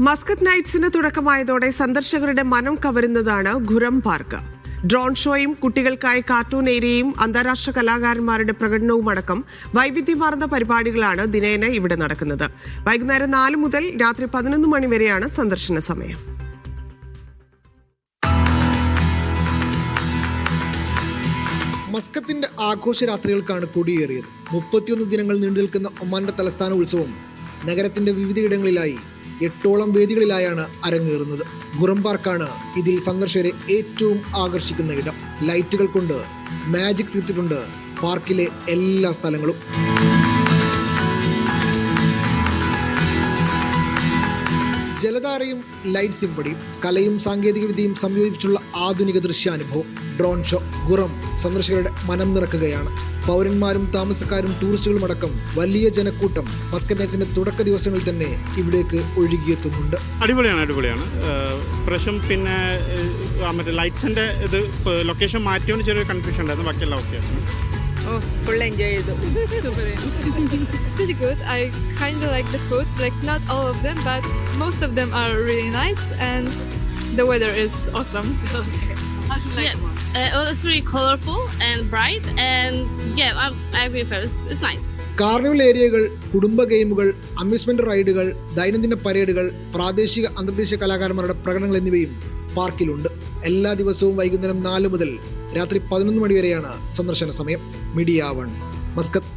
Muscat നൈറ്റ്സിന് തുടക്കമായതോടെ സന്ദർശകരുടെ മനം കവരുന്നതാണ് Khurram park. Drone ഷോയും കുട്ടികൾക്കായി കാർട്ടൂൺ ഏരിയയും അന്താരാഷ്ട്ര കലാകാരന്മാരുടെ പ്രകടനവുമടക്കം വൈവിധ്യമാർന്ന പരിപാടികളാണ് ദിനേന ഇവിടെ നടക്കുന്നത്. വൈകുന്നേരം 4 മുതൽ രാത്രി 11 മണി വരെയാണ് സന്ദർശന സമയം. മസ്കത്തിന്റെ ആഘോഷരാത്രികൾക്കാണ് കൊടിയേറിയത്. 31 ദിനങ്ങൾ നീണ്ടു നിൽക്കുന്ന ഒമാന്റെ തലസ്ഥാന ഉത്സവം നഗരത്തിന്റെ വിവിധയിടങ്ങളിലായി 8ഓളം വേദികളിലായാണ് അരങ്ങേറുന്നത്. ഖുറം പാർക്കാണ് ഇതിൽ സന്ദർശകരെ ഏറ്റവും ആകർഷിക്കുന്ന ഇടം. ലൈറ്റുകൾ കൊണ്ട് മാജിക് തീർത്തിട്ടുണ്ട് പാർക്കിലെ എല്ലാ സ്ഥലങ്ങളും. ജലധാരയും ലൈറ്റ് സിംഫണിയും കലയും സാങ്കേതികവിദ്യയും സംയോജിപ്പിച്ചുള്ള ആധുനിക ദൃശ്യാനുഭവം. ഡ്രോൺ ഷോ ഖുറം സന്ദർശകരുടെ മനം നിറക്കുകയാണ്. പൗരന്മാരും താമസക്കാരും ടൂറിസ്റ്റുകളും അടക്കം വലിയ ജനക്കൂട്ടം മസ്കത്ത് നൈറ്റ്സിന്റെ തുടക്ക ദിവസങ്ങളിൽ തന്നെ ഇവിടേക്ക് ഒഴുകിയെത്തുന്നുണ്ട്. അടിപൊളിയാണ്. പ്രശ്നം പിന്നെ മറ്റേ ലൈറ്റ്സിന്റെ ഇത് ലൊക്കേഷൻ മാറ്റിയോണ്ട് ചെറിയൊരു കൺഫ്യൂഷൻ ഉണ്ടായിരുന്നു. ബാക്കിയെല്ലാം ഓക്കെ. Full enjoy ചെയ്തു. Super. Pretty good. I kind of like the food. Like not all of them, but most of them are really nice, and the weather is awesome. Okay. How do you like the one? It's really colorful and bright, and I agree with her. It's nice. Carnival ഏരിയകൾ, കുടുംബ ഗെയിമുകൾ, amusement റൈഡുകൾ, ദൈനംദിന പരേഡുകൾ, പ്രാദേശിക അന്തർദേശീയ കലാകാരന്മാരുടെ പ്രകടനങ്ങൾ എന്നിവയും പാർക്കിലുണ്ട്. എല്ലാ ദിവസവും വൈകുന്നേരം 4 മുതൽ രാത്രി 11 മണി വരെയാണ് സന്ദർശന സമയം. Media 1 Muscat.